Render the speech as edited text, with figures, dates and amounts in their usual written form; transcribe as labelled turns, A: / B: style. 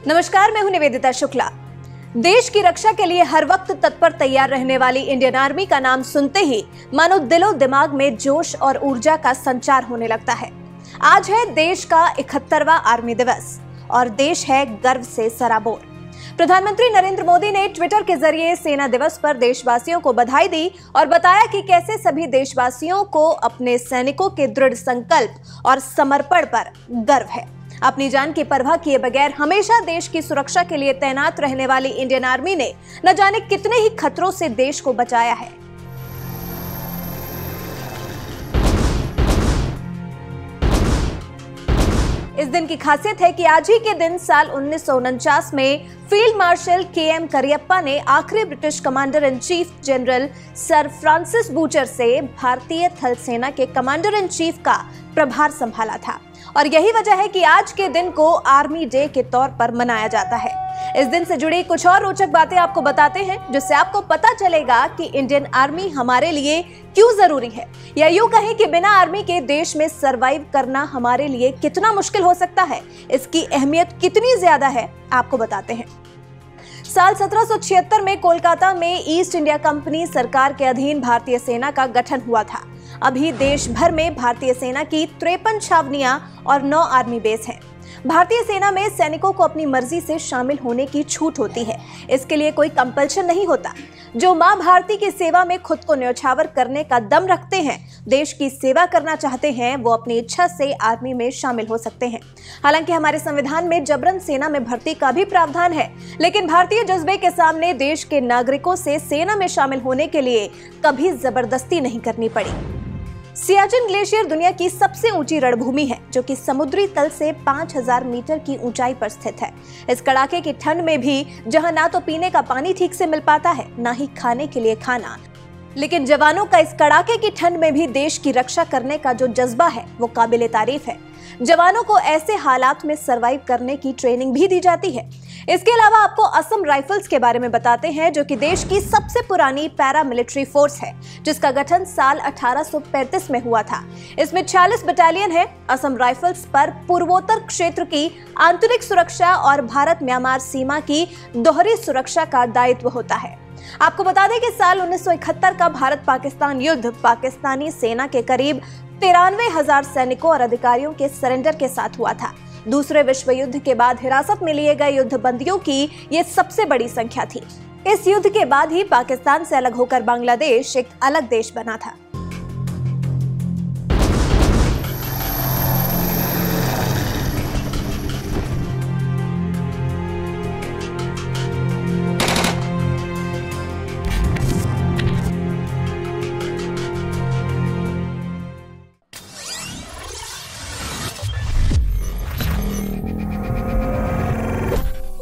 A: नमस्कार, मैं हूं निवेदिता शुक्ला। देश की रक्षा के लिए हर वक्त तत्पर तैयार रहने वाली इंडियन आर्मी का नाम सुनते ही मानो दिलो दिमाग में जोश और ऊर्जा का संचार होने लगता है। आज है देश का 71वां आर्मी दिवस और देश है गर्व से सराबोर। प्रधानमंत्री नरेंद्र मोदी ने ट्विटर के जरिए सेना दिवस पर देशवासियों को बधाई दी और बताया कि कैसे सभी देशवासियों को अपने सैनिकों के दृढ़ संकल्प और समर्पण पर गर्व है। अपनी जान की परवाह किए बगैर हमेशा देश की सुरक्षा के लिए तैनात रहने वाली इंडियन आर्मी ने न जाने कितने ही खतरों से देश को बचाया है। इस दिन की खासियत है कि आज ही के दिन साल 1949 में फील्ड मार्शल के.एम. करियप्पा ने आखिरी British commander in chief general sir Francis butcher से भारतीय थल सेना के कमांडर इन चीफ का प्रभार संभाला था और यही वजह है कि आज के दिन को आर्मी डे के तौर पर मनाया जाता है। इस दिन से जुड़ी कुछ और रोचक बातें आपको बताते हैं जिससे आपको पता चलेगा कि इंडियन आर्मी हमारे लिए क्यों जरूरी है, या यूं कहें कि बिना आर्मी के देश में सरवाइव करना हमारे लिए कितना मुश्किल हो सकता है, इसकी अहमियत कितनी ज्यादा है, आपको बताते हैं। साल 1776 में कोलकाता में ईस्ट इंडिया कंपनी सरकार के अधीन भारतीय सेना का गठन हुआ था। अभी देश भर में भारतीय सेना की 53 छावनियां और 9 आर्मी बेस हैं। भारतीय सेना में सैनिकों को अपनी मर्जी से शामिल होने की छूट होती है। इसके लिए कोई कंपल्शन नहीं होता। जो मां भारती की सेवा में खुद को न्यौछावर करने का दम रखते हैं, देश की सेवा करना चाहते हैं, वो अपनी इच्छा से आर्मी में शामिल हो सकते हैं। हालांकि हमारे संविधान में जबरन सेना में भर्ती का भी प्रावधान है, लेकिन भारतीय जज्बे के सामने देश के नागरिकों से सेना में शामिल होने के लिए कभी जबरदस्ती नहीं करनी पड़ी। सियाचिन ग्लेशियर दुनिया की सबसे ऊंची रणभूमि है, जो कि समुद्री तल से 5000 मीटर की ऊंचाई पर स्थित है। इस कड़ाके की ठंड में भी जहां ना तो पीने का पानी ठीक से मिल पाता है, ना ही खाने के लिए खाना, लेकिन जवानों का इस कड़ाके की ठंड में भी देश की रक्षा करने का जो जज्बा है वो काबिले तारीफ है। जवानों को ऐसे हालात में सरवाइव करने की ट्रेनिंग भी दी जाती है। इसके अलावा आपको असम राइफल्स के बारे में बताते हैं, जो कि देश की सबसे पुरानी पैरा मिलिट्री फोर्स है, जिसका गठन साल 1835 में हुआ था। इसमें 46 बटालियन है। असम राइफल्स पर पूर्वोत्तर क्षेत्र की आंतरिक सुरक्षा और भारत म्यांमार सीमा की दोहरी सुरक्षा का दायित्व होता है। आपको बता दें कि साल 1971 का भारत पाकिस्तान युद्ध पाकिस्तानी सेना के करीब 93,000 सैनिकों और अधिकारियों के सरेंडर के साथ हुआ था। दूसरे विश्व युद्ध के बाद हिरासत में लिए गए युद्धबंदियों की ये सबसे बड़ी संख्या थी। इस युद्ध के बाद ही पाकिस्तान से अलग होकर बांग्लादेश एक अलग देश बना था।